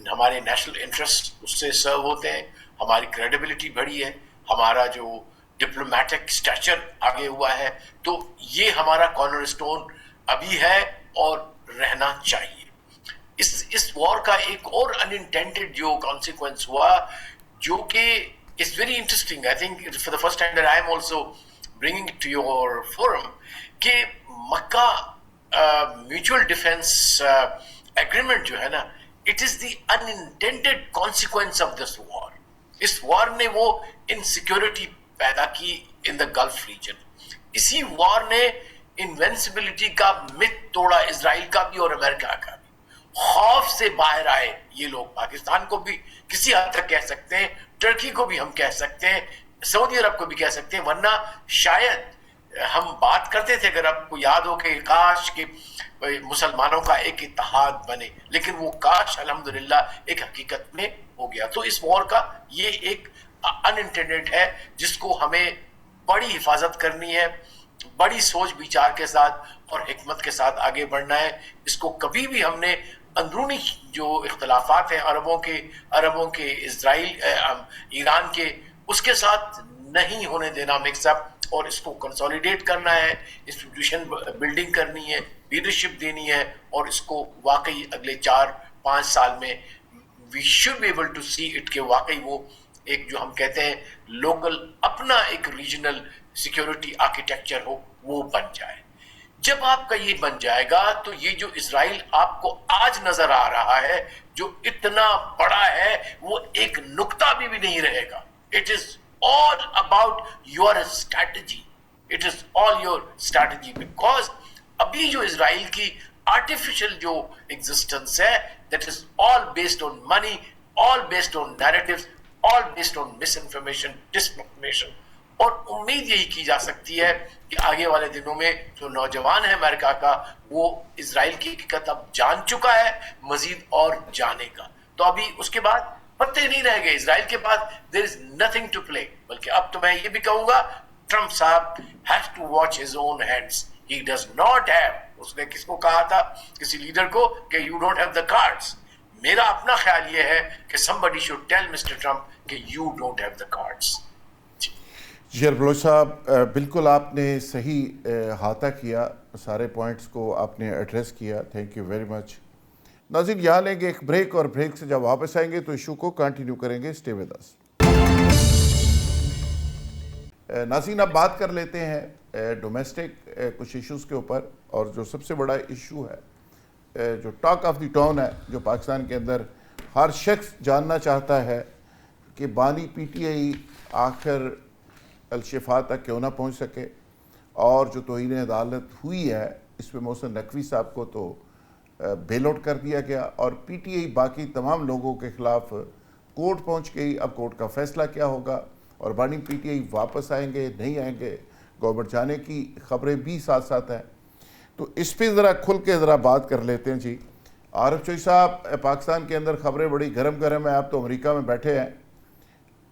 ہمارے نیشنل انٹرسٹ اس سے سرو ہوتے ہیں, ہماری کریڈیبلٹی بڑھی ہے, ہمارا جو ڈپلومیٹک سٹیچر آگے ہوا ہے. تو یہ ہمارا کارنر سٹون ابھی ہے اور رہنا چاہیے. اس وار کا ایک اور انانٹینڈڈ جو کانسیکوینس ہوا جو کہ it's very interesting. I think for the first time that I am also bringing it to your forum کہ مکہ میوچل ڈیفense agreement جو ہے نا, it is the unintended consequence of this war. اس وار نے وہ انسیکیورٹی پیدا کی in the Gulf region. اسی وار نے انوینسبلٹی کا مت توڑا اسرائیل کا بھی اور امریکہ کا بھی. خوف سے باہر آئے یہ لوگ. پاکستان کو بھی کسی حد تک کہہ سکتے ہیں, ٹرکی کو بھی ہم کہہ سکتے ہیں, سعودی عرب کو بھی کہہ سکتے ہیں, ورنہ شاید ہم بات کرتے تھے, اگر آپ کو یاد ہو کہ کاش کہ مسلمانوں کا ایک اتحاد بنے, لیکن وہ کاش الحمدللہ ایک حقیقت میں ہو گیا. تو اس وار کا یہ ایک انانٹینڈڈ ہے جس کو ہمیں بڑی حفاظت کرنی ہے, بڑی سوچ بچار کے ساتھ اور حکمت کے ساتھ آگے بڑھنا ہے. اس کو کبھی بھی ہم نے اندرونی جو اختلافات ہیں عربوں کے اسرائیل ایران کے, اس کے ساتھ نہیں ہونے دینا مکس اپ, اور اس کو کنسولیڈیٹ کرنا ہے, انسٹیٹیوشن بلڈنگ کرنی ہے, لیڈرشپ دینی ہے, اور اس کو واقعی اگلے 4-5 سال میں we should be able to see it کہ واقعی وہ ایک جو ہم کہتے ہیں لوکل اپنا ایک ریجنل سیکیورٹی آرکیٹیکچر ہو, وہ بن جائے. جب آپ کا یہ بن جائے گا تو یہ جو اسرائیل آپ کو آج نظر آ رہا ہے جو اتنا بڑا ہے, وہ ایک نقطہ بھی نہیں رہے گا. It is all about your strategy. It is all your strategy, because ابھی جو اسرائیل کی artificial جو existence ہے, that is all based on money, all based on narratives, all based on misinformation, disinformation. اور امید یہی کی جا سکتی ہے کہ آگے والے دنوں میں جو نوجوان ہے امریکہ کا, وہ اسرائیل کی حقیقت اب جان چکا ہے, مزید اور جانے کا. تو ابھی اس کے بعد پتے نہیں رہ گئے اسرائیل کے پاس, there is nothing to play. بلکہ اب تو میں یہ بھی کہوں گا, ٹرمپ صاحب has to watch his own hands. He does not have, اس نے کس کو کہا تھا, کسی لیڈر کو, کہ you don't have the cards. میرا اپنا خیال یہ ہے کہ somebody should tell Mr. Trump کہ you don't have the cards. جی بلوچ صاحب, بالکل آپ نے صحیح احاطہ کیا, سارے پوائنٹس کو آپ نے ایڈریس کیا. Thank you very much. ناظرین یہاں لیں گے ایک بریک, اور بریک سے جب واپس آئیں گے تو ایشو کو کنٹینیو کریں گے. Stay with us. ناظرین اب بات کر لیتے ہیں ڈومیسٹک کچھ ایشوز کے اوپر, اور جو سب سے بڑا ایشو ہے, جو ٹاک آف دی ٹاؤن ہے, جو پاکستان کے اندر ہر شخص جاننا چاہتا ہے کہ بانی پی ٹی آئی آخر الشفا تک کیوں نہ پہنچ سکے, اور جو توہین عدالت ہوئی ہے اس پہ محسن نقوی صاحب کو تو بیل آؤٹ کر دیا گیا, اور پی ٹی آئی باقی تمام لوگوں کے خلاف کورٹ پہنچ گئی. اب کورٹ کا فیصلہ کیا ہوگا, اور بانی پی ٹی آئی واپس آئیں گے نہیں آئیں گے, گورنمنٹ جانے کی خبریں بھی ساتھ ساتھ ہیں. تو اس پہ ذرا کھل کے ذرا بات کر لیتے ہیں. جی عارف چوئی صاحب, پاکستان کے اندر خبریں بڑی گرم گرم ہیں, آپ تو امریکہ میں بیٹھے ہیں,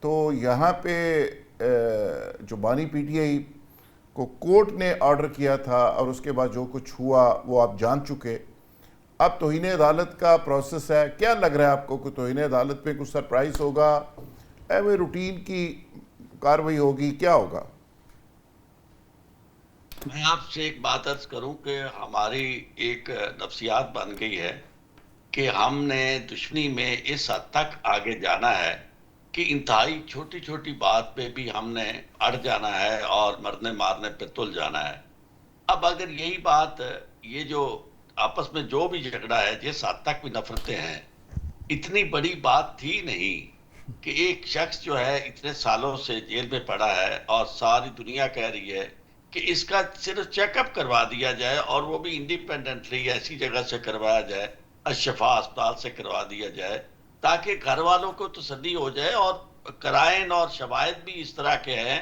تو یہاں پہ جو بانی پی ٹی آئی کو کورٹ نے آرڈر کیا تھا, اور اس کے بعد جو کچھ ہوا وہ آپ جان چکے. اب توہین عدالت کا پروسیس ہے, کیا لگ رہا ہے آپ کو کہ توہین عدالت پہ کچھ سرپرائز ہوگا, وہ روٹین کی کاروائی ہوگی, کیا ہوگا؟ میں آپ سے ایک بات عرض کروں کہ ہماری ایک نفسیات بن گئی ہے کہ ہم نے دشمنی میں اس حد تک آگے جانا ہے کہ انتہائی چھوٹی چھوٹی بات پہ بھی ہم نے اڑ جانا ہے اور مرنے مارنے پہ تل جانا ہے. اب اگر یہی بات, یہ جو آپس میں جو بھی جھگڑا ہے, جس حد تک بھی نفرتیں ہیں, اتنی بڑی بات تھی نہیں کہ ایک شخص جو ہے اتنے سالوں سے جیل میں پڑا ہے اور ساری دنیا کہہ رہی ہے کہ اس کا صرف چیک اپ کروا دیا جائے, اور وہ بھی انڈیپینڈنٹلی ایسی جگہ سے کروایا جائے, الشفا ہسپتال سے کروا دیا جائے, تاکہ گھر والوں کو تسلی ہو جائے. اور قرائن اور شواہد بھی اس طرح کے ہیں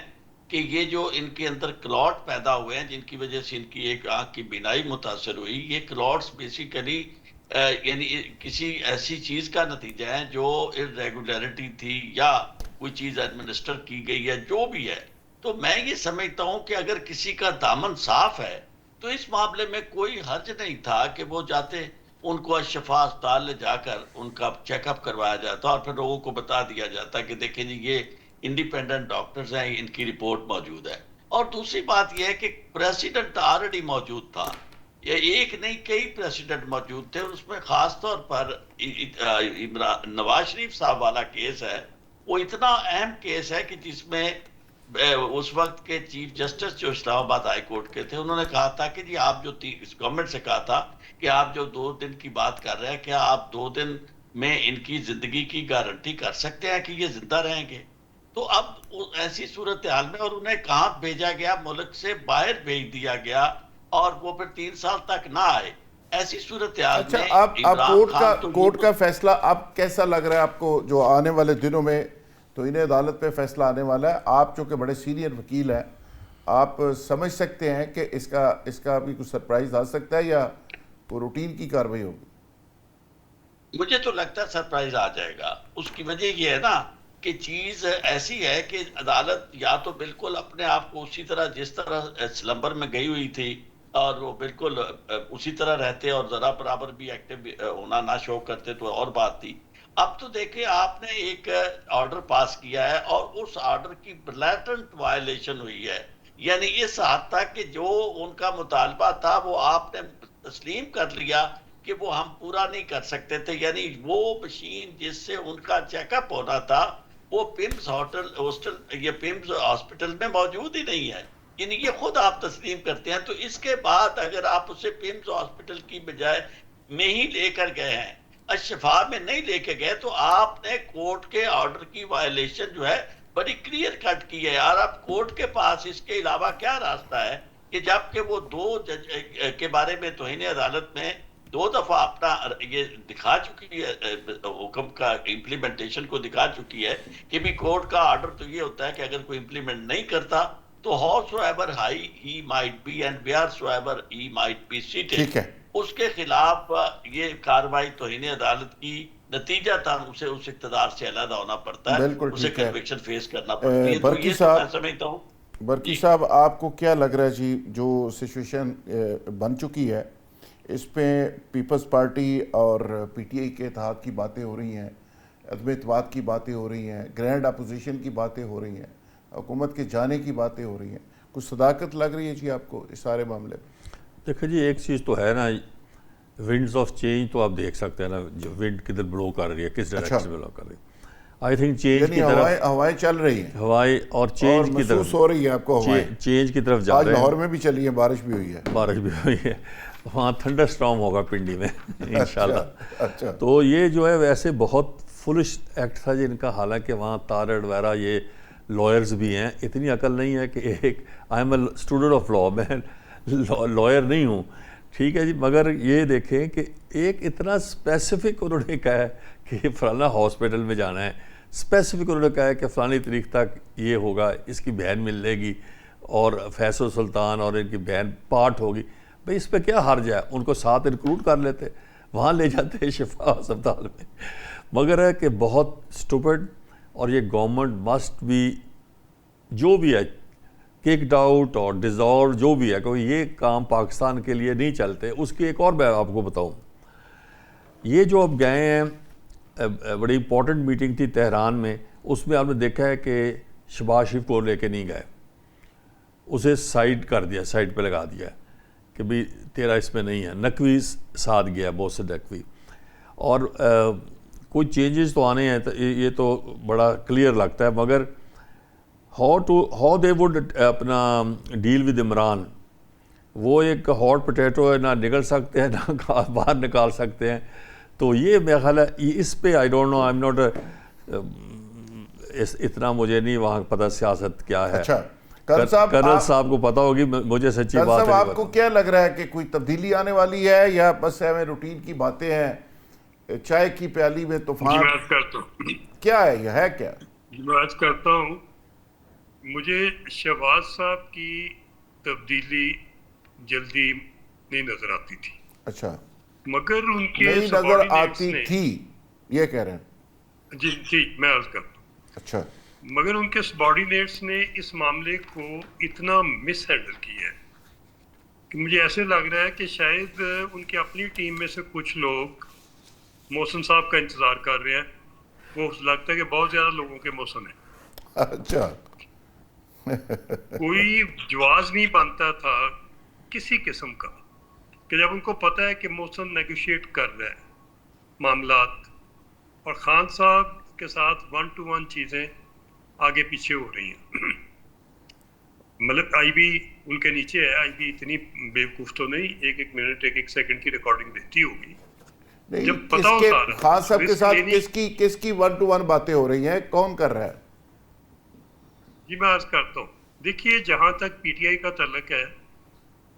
کہ یہ جو ان کے اندر کلاٹ پیدا ہوئے ہیں, جن کی وجہ سے ان کی ایک آنکھ کی بینائی متاثر ہوئی, یہ کلاٹس بیسیکلی یعنی کسی ایسی چیز کا نتیجہ ہے جو irregularity تھی یا کوئی چیز ایڈمنسٹر کی گئی ہے, جو بھی ہے. تو میں یہ سمجھتا ہوں کہ اگر کسی کا دامن صاف ہے تو اس معاملے میں کوئی حرج نہیں تھا کہ وہ جاتے, ان کو الشفا اسپتال لے جا کر ان کا چیک اپ کروایا جاتا, اور پھر لوگوں کو بتا دیا جاتا کہ دیکھیں جی یہ انڈیپینڈنٹ ڈاکٹرز ہیں, ان کی رپورٹ موجود ہے. اور دوسری بات یہ ہے کہ پریسیڈنٹ آلریڈی موجود تھا, یہ ایک نہیں کئی پریسیڈنٹ موجود تھے. اس میں خاص طور پر نواز شریف صاحب والا کیس ہے, وہ اتنا اہم کیس ہے کہ جس میں اس وقت کے چیف جسٹس جو اسلام آباد ہائی کورٹ کے تھے, انہوں نے کہا تھا کہ جی آپ جو گورنمنٹ سے کہا تھا کہ آپ جو 2 دن کی بات کر رہے ہیں, کیا آپ 2 دن میں ان کی زندگی کی گارنٹی کر سکتے ہیں کہ یہ زندہ رہیں گے؟ تو اب ایسی صورتحال میں, اور انہیں کہاں بھیجا گیا, ملک سے باہر بھیج دیا گیا, اور وہ پھر 3 سال تک نہ آئے. ایسی صورتحال اچھا میں آپ عمران خان تو کورٹ کا فیصلہ اب کیسا لگ رہا ہے آپ کو جو آنے والے دنوں میں تو انہیں عدالت پہ فیصلہ آنے والا ہے؟ آپ چونکہ بڑے سینئر وکیل ہیں، آپ سمجھ سکتے ہیں کہ اس کا بھی کچھ سرپرائز آ سکتا ہے یا وہ روٹین کی کاروائی ہوگی؟ مجھے تو لگتا ہے سرپرائز آ جائے گا. اس کی وجہ یہ ہے نا کہ چیز ایسی ہے کہ عدالت یا تو بالکل اپنے آپ کو اسی طرح جس طرح سلمبر میں گئی ہوئی تھی اور وہ بالکل اسی طرح رہتے اور ذرا برابر بھی ایکٹیو ہونا نہ شو کرتے تو اور بات تھی. اب تو دیکھیں آپ نے ایک آرڈر پاس کیا ہے اور اس آرڈر کی بلیٹنٹ وائلیشن ہوئی ہے. یعنی اس حد تک کہ جو ان کا مطالبہ تھا وہ آپ نے تسلیم کر لیا کہ وہ ہم پورا نہیں کر سکتے تھے. یعنی وہ مشین جس سے ان کا چیک اپ ہونا تھا وہ پیمز ہاسپٹل میں موجود ہی نہیں ہے. یعنی یہ خود آپ تسلیم کرتے ہیں. تو اس کے بعد اگر آپ اسے پیمز ہاسپٹل کی بجائے میں ہی لے کر گئے ہیں، الشفا میں نہیں لے کے گئے، تو آپ نے کورٹ کے آرڈر کی وائلیشن جو ہے بڑی کلیئر کٹ کی ہے. اور اب کورٹ کے پاس اس کے علاوہ کیا راستہ ہے کہ جب کہ وہ دو جج کے بارے میں توہین عدالت میں 2 دفعہ اپنا یہ دکھا چکی ہے، حکم کا امپلیمنٹیشن کو دکھا چکی ہے کہ بھی کورٹ کا آرڈر تو یہ ہوتا ہے کہ اگر کوئی امپلیمنٹ نہیں کرتا تو howsoever high he might be and wheresoever he might be seated، ٹھیک ہے، اس کے خلاف یہ کاروائی توہین عدالت کی نتیجہ تھا اسے اس اقتدار سے علیحدہ ہونا پڑتا ہے، بالکل اسے ٹھیک ہے. کنوکشن فیس کرنا پڑتی ہے. تو برقی یہ تو صاحب، میں سمجھتا ہوں. برقی صاحب آپ کو کیا لگ رہا ہے جی جو سچویشن بن چکی ہے اس پہ پیپلز پارٹی اور پی ٹی آئی کے اتحاد کی باتیں ہو رہی ہیں، عدم اعتماد کی باتیں ہو رہی ہیں، گرینڈ اپوزیشن کی باتیں ہو رہی ہیں، حکومت کے جانے کی باتیں ہو رہی ہیں، کچھ صداقت لگ رہی ہے جی آپ کو اس سارے معاملے میں؟ دیکھیں جی ایک چیز تو ہے نا، ونڈز آف چینج تو آپ دیکھ سکتے ہیں نا، جو ونڈ کدھر بلو کر رہی ہے، کس ڈائریکشن میں بلو کر رہی ہے. آئی تھنک چینج کی طرف ہوائیں چل رہی ہیں، ہوائیں اور چینج کی طرف محسوس ہو رہی ہے آپ کو ہوائیں. چینج کی طرف جا آج رہے ہیں. لاہور میں بھی چلی ہے، بارش بھی ہوئی ہے. بارش بھی ہوئی ہے، وہاں تھنڈر سٹارم ہوگا پنڈی میں انشاءاللہ. اچھا تو یہ جو ہے ویسے بہت فلش ایکٹ تھا جن کا، حالانکہ وہاں تارڑ وغیرہ یہ لائرز بھی ہیں. اتنی عقل نہیں ہے کہ ایک I am a student of law, میں لائر نہیں ہوں، ٹھیک ہے جی، مگر یہ دیکھیں کہ ایک اتنا اسپیسیفک انہوں نے کہا ہے کہ فلانا ہاسپٹل میں جانا ہے، اسپیسیفک انہوں نے کہا ہے کہ فلانی تاریخ تک یہ ہوگا، اس کی بہن ملے گی اور فیصل سلطان اور ان کی بہن پارٹ ہوگی. بھئی اس پہ کیا حرج ہے؟ ان کو ساتھ انکلوڈ کر لیتے، وہاں لے جاتے شفا ہسپتال میں. مگر ہے کہ بہت اسٹوپڈ، اور یہ گورنمنٹ مسٹ بھی جو بھی ہے ککڈ آؤٹ اور ڈیزالو جو بھی ہے، کیونکہ یہ کام پاکستان کے لیے نہیں چلتے. اس کی ایک اور میں آپ کو بتاؤں، یہ جو اب گئے ہیں بڑی امپورٹنٹ میٹنگ تھی تہران میں، اس میں آپ نے دیکھا ہے کہ شہباز شریف کو لے کے نہیں گئے، اسے سائڈ کر دیا، سائڈ پہ لگا دیا کہ بھی تیرا اس میں نہیں ہے. نقوی ساتھ گیا، محسن نقوی. اور کوئی چینجز تو آنے ہیں، یہ تو بڑا کلیئر لگتا ہے، مگر ہاؤ دے وڈ اپنا ڈیل ود عمران، وہ ایک ہاٹ پوٹیٹو ہے، نہ نکل سکتے ہیں نہ باہر نکال سکتے ہیں. تو یہ میرا خیال ہے اس پہ I don't know, I am not, اتنا مجھے نہیں وہاں پتہ سیاست کیا ہے. اچھا کرنل صاحب کو پتہ ہوگی، مجھے سچی بات ہے. آپ کو کیا لگ رہا ہے کہ کوئی تبدیلی آنے والی ہے یا بس ہے روٹین کی باتیں ہیں، چائے کی پیالی میں طوفان؟ بات کرتا ہوں، کیا ہے یہ ہے کیا؟ بات کرتا ہوں. مجھے شہباز صاحب کی تبدیلی جلدی نہیں نظر آتی تھی. اچھا، مگر ان کے نہیں نظر آتی تھی یہ کہہ رہے ہیں؟ جی میں عرض کرتا ہوں. اچھا، مگر ان کے سبارڈینیٹس نے اس معاملے کو اتنا مس ہینڈل کیا ہے کہ مجھے ایسے لگ رہا ہے کہ شاید ان کی اپنی ٹیم میں سے کچھ لوگ محسن صاحب کا انتظار کر رہے ہیں. وہ لگتا ہے کہ بہت زیادہ لوگوں کے محسن ہیں. اچھا، کوئی جواز نہیں بنتا تھا کسی قسم کا کہ جب ان کو پتہ ہے کہ محسن نیگوشیٹ کر رہا ہے معاملات اور خان صاحب کے ساتھ 1 to 1 چیزیں آگے پیچھے ہو رہی ہیں. مطلب آئی بی ان کے نیچے ہے، آئی بی اتنی بیوقوف تو نہیں، ایک منٹ ایک سیکنڈ کی ریکارڈنگ دیتی ہوگی. جب پتہ ہوتا ہے خان صاحب کے ساتھ کس کی 1 to 1 باتیں ہو رہی ہیں، کون کر رہا ہے؟ جی میں عرض کرتا ہوں، دیکھیے جہاں تک پی ٹی آئی کا تعلق ہے،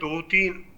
2-3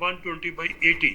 120/80।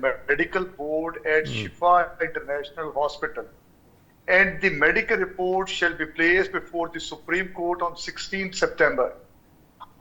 medical board at Shifa International Hospital and the medical report shall be placed before the Supreme Court on 16 September।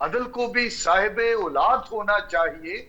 عدل کو بھی صاحب اولاد ہونا چاہیے.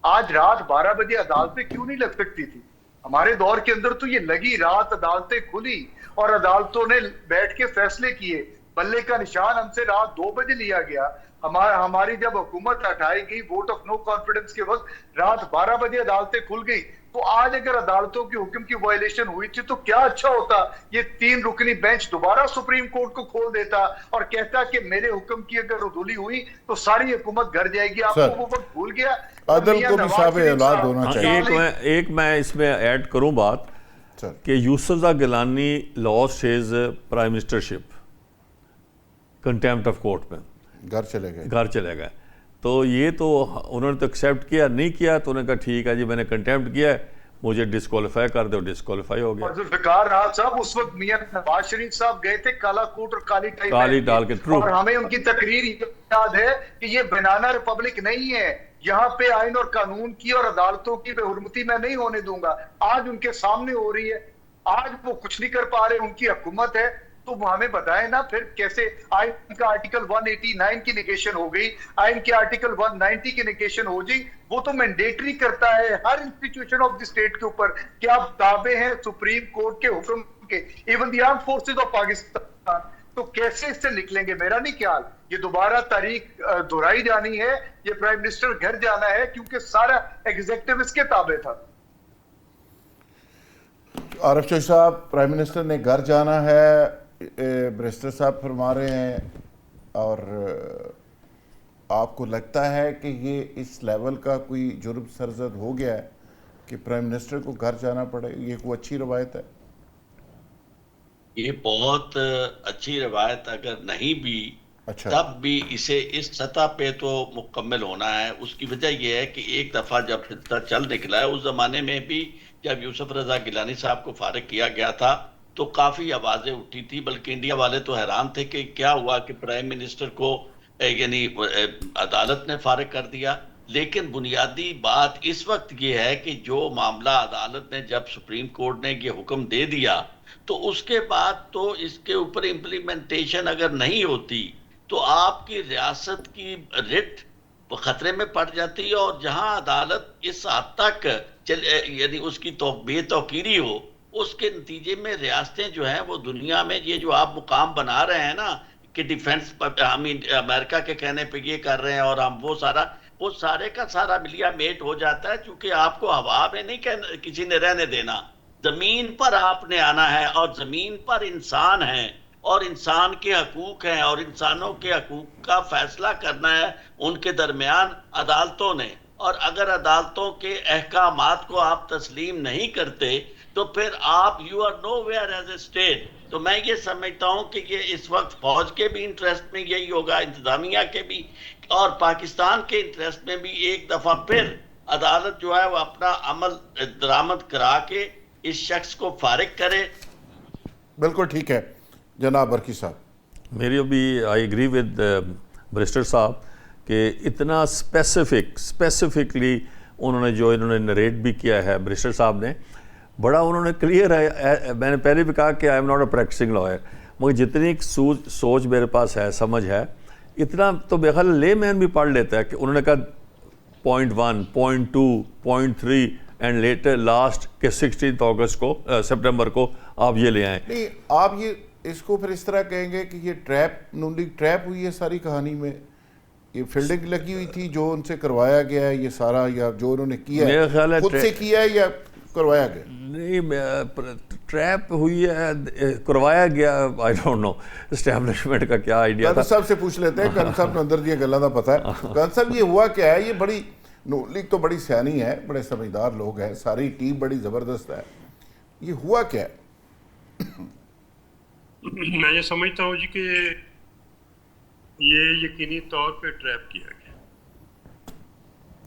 آج رات 12 بجے عدالتیں کیوں نہیں لگ سکتی تھی؟ ہمارے دور کے اندر تو یہ لگی رات عدالتیں کھلی اور عدالتوں نے بیٹھ کے فیصلے کیے. بلے کا نشان ہم سے رات 2 بجے لیا گیا. ہماری جب حکومت ہٹائی گئی ووٹ آف نو کانفیڈنس کے وقت رات 12 بجے عدالتیں کھل گئی. تو آج اگر عدالتوں کی حکم کی وائلیشن ہوئی تھی تو کیا اچھا ہوتا یہ 3 رکنی بینچ دوبارہ سپریم کورٹ کو کھول دیتا اور کہتا کہ میرے حکم کی اگر عدولی ہوئی تو ساری حکومت گھر جائے گی. آپ کو وہ وقت بھول گیا. عدل کو بھی صاحب اولاد ہونا چاہیے. ایک میں اس میں ایڈ کروں بات کہ Yousuf Gilani loss his prime ministership contempt of court میں گھر چلے گئے. تو یہ تو انہوں نے تو ایکسیپٹ کیا, نہیں کیا تو انہوں نے کہا ٹھیک ہے جی میں نے کنٹیمپٹ کیا ہے, مجھے ڈسکوالیفائی کر دو, ڈسکوالیفائی ہو گیا. ذوالفقار راحت صاحب اس وقت میاں نواز شریف صاحب گئے تھے کالا کوٹ اور کالی ڈال کے, اور ہمیں ان کی تقریر یاد ہے کہ یہ بنانا ریپبلک نہیں ہے, یہاں پہ آئین اور قانون کی اور عدالتوں کی بے حرمتی میں نہیں ہونے دوں گا. آج ان کے سامنے ہو رہی ہے, آج وہ کچھ نہیں کر پا رہے, ان کی حکومت ہے. تو وہ ہمیں بتائیں نا پھر کیسے آئین کا آرٹیکل 189 کی نیگیشن ہو گئی, آئین کے آرٹیکل 190 کی نیگیشن ہو گئی. وہ تو مینڈیٹری کرتا ہے ہر انسٹیٹیوشن آف دی اسٹیٹ کے اوپر کہ آپ تابع ہیں سپریم کورٹ کے حکم کے, even the armed forces of Pakistan. تو کیسے اس سے نکلیں گے؟ میرا نہیں خیال یہ دوبارہ تاریخ دہرائی جانی ہے. یہ پرائم منسٹر گھر جانا ہے کیونکہ سارا ایگزیکٹو اس کے تابع تھا. عارف چوہدری صاحب, پرائم منسٹر نے گھر جانا ہے, برسٹر صاحب فرما رہے ہیں, اور آپ کو لگتا ہے کہ یہ اس لیول کا کوئی جرم سرزد ہو گیا ہے کہ پرائم منسٹر کو گھر جانا پڑے؟ یہ کوئی اچھی روایت ہے؟ یہ بہت اچھی روایت اگر نہیں بھی تب بھی اسے اس سطح پہ تو مکمل ہونا ہے. اس کی وجہ یہ ہے کہ ایک دفعہ جب فتنہ چل نکلا ہے, اس زمانے میں بھی جب یوسف رضا گیلانی صاحب کو فارغ کیا گیا تھا تو کافی آوازیں اٹھی تھی, بلکہ انڈیا والے تو حیران تھے کہ کیا ہوا کہ پرائم منسٹر کو یعنی عدالت نے فارغ کر دیا. لیکن بنیادی بات اس وقت یہ ہے کہ جو معاملہ عدالت نے جب سپریم کورٹ نے یہ حکم دے دیا تو اس کے بعد تو اس کے اوپر امپلیمنٹیشن اگر نہیں ہوتی تو آپ کی ریاست کی رٹ خطرے میں پڑ جاتی ہے. اور جہاں عدالت اس حد تک یعنی اس کی بے توقیری ہو, اس کے نتیجے میں ریاستیں جو ہیں وہ دنیا میں یہ جو آپ مقام بنا رہے ہیں نا کہ ڈیفنس ہم امریکہ کے کہنے پہ یہ کر رہے ہیں اور ہم وہ سارے کا سارا ملیا میٹ ہو جاتا ہے, چونکہ آپ کو ہوا میں نہیں کسی نے رہنے دینا, زمین پر آپ نے آنا ہے اور زمین پر انسان ہیں اور انسان کے حقوق ہیں اور انسانوں کے حقوق کا فیصلہ کرنا ہے ان کے درمیان عدالتوں نے. اور اگر عدالتوں کے احکامات کو آپ تسلیم نہیں کرتے تو پھر آپ you are nowhere as a state. تو میں یہ سمجھتا ہوں کہ یہ اس وقت فوج کے بھی انٹرسٹ میں یہی ہوگا, انتظامیہ کے بھی, اور پاکستان کے انٹرسٹ میں بھی ایک دفعہ پھر عدالت جو ہے وہ اپنا عمل درآمد کرا کے اس شخص کو فارغ کرے. بالکل ٹھیک ہے جناب برکی صاحب. میری بھی آئی ایگری ود برسٹر صاحب کہ اتنا اسپیسیفکلی انہوں نے نریٹ بھی کیا ہے برسٹر صاحب نے, بڑا انہوں نے کلیئر ہے. میں نے پہلے بھی کہا کہ I am not a practising lawyer, مگر جتنی سوچ میرے پاس ہے, سمجھ ہے, اتنا تو بے خیال لے مین بھی پڑھ لیتا ہے کہ انہوں نے کہا 0.1, 0.2, 0.3 اینڈ لیٹر لاسٹ کے 16 اگست کو سپٹمبر کو آپ یہ لے آئیں. نہیں, آپ یہ اس کو پھر اس طرح کہیں گے کہ یہ نون لیگ ٹریپ ہوئی ہے ساری کہانی میں, یہ فیلڈنگ لگی ہوئی تھی جو ان سے کروایا گیا ہے یہ سارا, یا جو انہوں نے کیا میرا خیال ہے خود سے کیا ہے یا کروایا گیا؟ نہیں, ٹریپ ہوئی ہے, کروایا گیا, آئی ڈونٹ نو اسٹیبلشمنٹ کا کیا آئیڈیا تھا. گن صاحب سے پوچھ لیتے ہیں, گن صاحب نے اندر دیا گلا دا پتہ ہے. گن صاحب یہ ہوا کیا ہے؟ یہ بڑی نون لیگ تو بڑی سیانی ہے, بڑے سمجھدار لوگ ہیں, ساری ٹیم بڑی زبردست ہے, یہ ہوا کیا ہے؟ میں یہ سمجھتا ہوں جی کہ یہ یقینی طور پہ ٹریپ کیا گیا.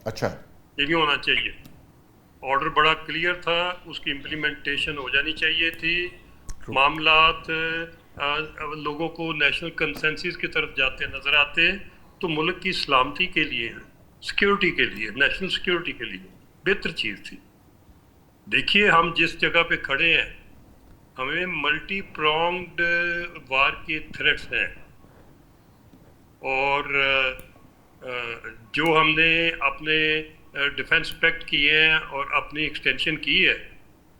اچھا, یہ نہیں ہونا چاہیے. آرڈر بڑا کلیئر تھا, اس کی امپلیمنٹیشن ہو جانی چاہیے تھی. معاملات لوگوں کو نیشنل کنسنسس کی طرف جاتے نظر آتے تو ملک کی سلامتی کے لیے, سیکیورٹی کے لیے, نیشنل سیکیورٹی کے لیے بہتر چیز تھی. دیکھیے ہم جس جگہ پہ کھڑے ہیں, ہمیں ملٹی پرونگڈ وار کے تھریٹس ہیں اور جو ہم نے اپنے ڈیفنس پیکٹ کیے ہیں اور اپنی ایکسٹینشن کی ہے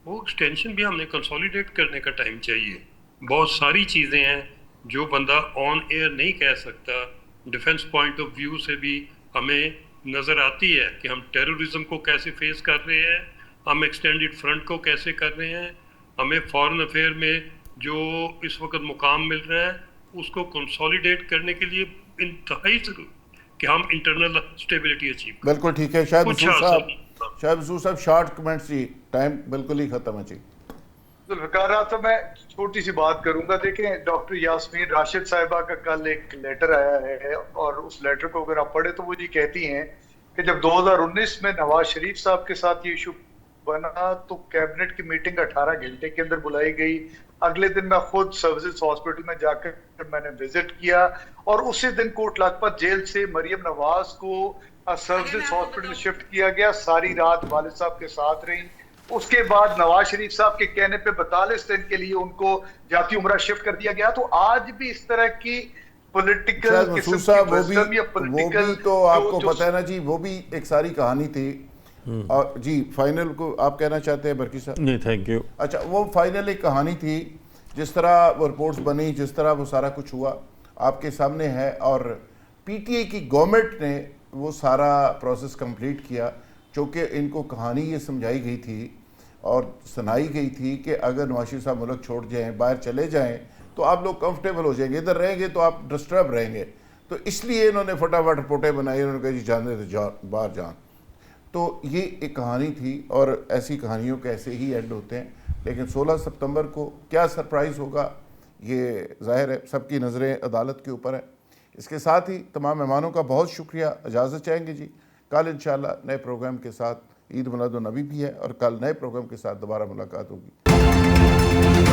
وہ ایکسٹینشن بھی ہم نے کنسولیڈیٹ کرنے کا ٹائم چاہیے. بہت ساری چیزیں ہیں جو بندہ آن ایئر نہیں کہہ سکتا. ڈیفنس پوائنٹ آف ویو سے بھی ہمیں نظر آتی ہے کہ ہم ٹیررزم کو کیسے فیس کر رہے ہیں, ہم ایکسٹینڈڈ فرنٹ کو کیسے کر رہے ہیں, ہمیں فارن افیئر میں جو اس وقت مقام مل رہا ہے اس کو کنسولیڈیٹ کرنے کے لیے انتہائی ضروری کہ ہم انٹرنل اسٹیبلٹی اچیو کریں. بالکل ٹھیک ہے. شاہد مسعود صاحب شارٹ کمنٹس جی, ٹائم بالکل ہی ختم ہے جی. ذوالفقار صاحب میں چھوٹی سی بات کروں گا. دیکھیں ڈاکٹر یاسمین راشد صاحبہ کا کل ایک لیٹر آیا ہے اور اس لیٹر کو اگر آپ پڑھیں تو وہ یہ کہتی ہیں کہ جب 2019 میں نواز شریف صاحب کے ساتھ یہ ایشو بنا تو کیبنٹ کی میٹنگ 18 گھنٹے کے اندر بلائی گئی. اگلے دن میں خود سروسز ہاسپٹل میں جا کر میں نے وزٹ کیا اور اسی دن کوٹ لاجپت جیل سے مریم نواز کو سروسز ہاسپٹل شفٹ کیا گیا. ساری رات والد صاحب کے ساتھ رہی. اس کے بعد نواز شریف صاحب کے کہنے پہ 42 دن کے لیے ان کو جاتی عمرہ شفٹ کر دیا گیا. تو آج بھی اس طرح کی پولیٹیکل مسعود صاحب وہ بھی تو آپ کو پتہ ہے نا جی, وہ بھی ایک ساری کہانی تھی. اور جی فائنل کو آپ کہنا چاہتے ہیں برکی صاحب؟ نہیں تھینک یو. اچھا وہ فائنل ایک کہانی تھی, جس طرح وہ رپورٹس بنی, جس طرح وہ سارا کچھ ہوا آپ کے سامنے ہے. اور پی ٹی آئی کی گورنمنٹ نے وہ سارا پروسیس کمپلیٹ کیا, چونکہ ان کو کہانی یہ سمجھائی گئی تھی اور سنائی گئی تھی کہ اگر نواز شریف صاحب ملک چھوڑ جائیں, باہر چلے جائیں تو آپ لوگ کمفرٹیبل ہو جائیں گے, ادھر رہیں گے تو آپ ڈسٹرب رہیں گے. تو اس لیے انہوں نے فٹافٹ رپورٹیں بنائی, انہوں نے کہا جی جانے تو باہر جان. تو یہ ایک کہانی تھی اور ایسی کہانیوں کے ایسے ہی اینڈ ہوتے ہیں. لیکن 16 ستمبر کو کیا سرپرائز ہوگا یہ ظاہر ہے سب کی نظریں عدالت کے اوپر ہیں. اس کے ساتھ ہی تمام مہمانوں کا بہت شکریہ. اجازت چاہیں گے جی, کل انشاءاللہ نئے پروگرام کے ساتھ. عید میلاد النبی بھی ہے اور کل نئے پروگرام کے ساتھ دوبارہ ملاقات ہوگی.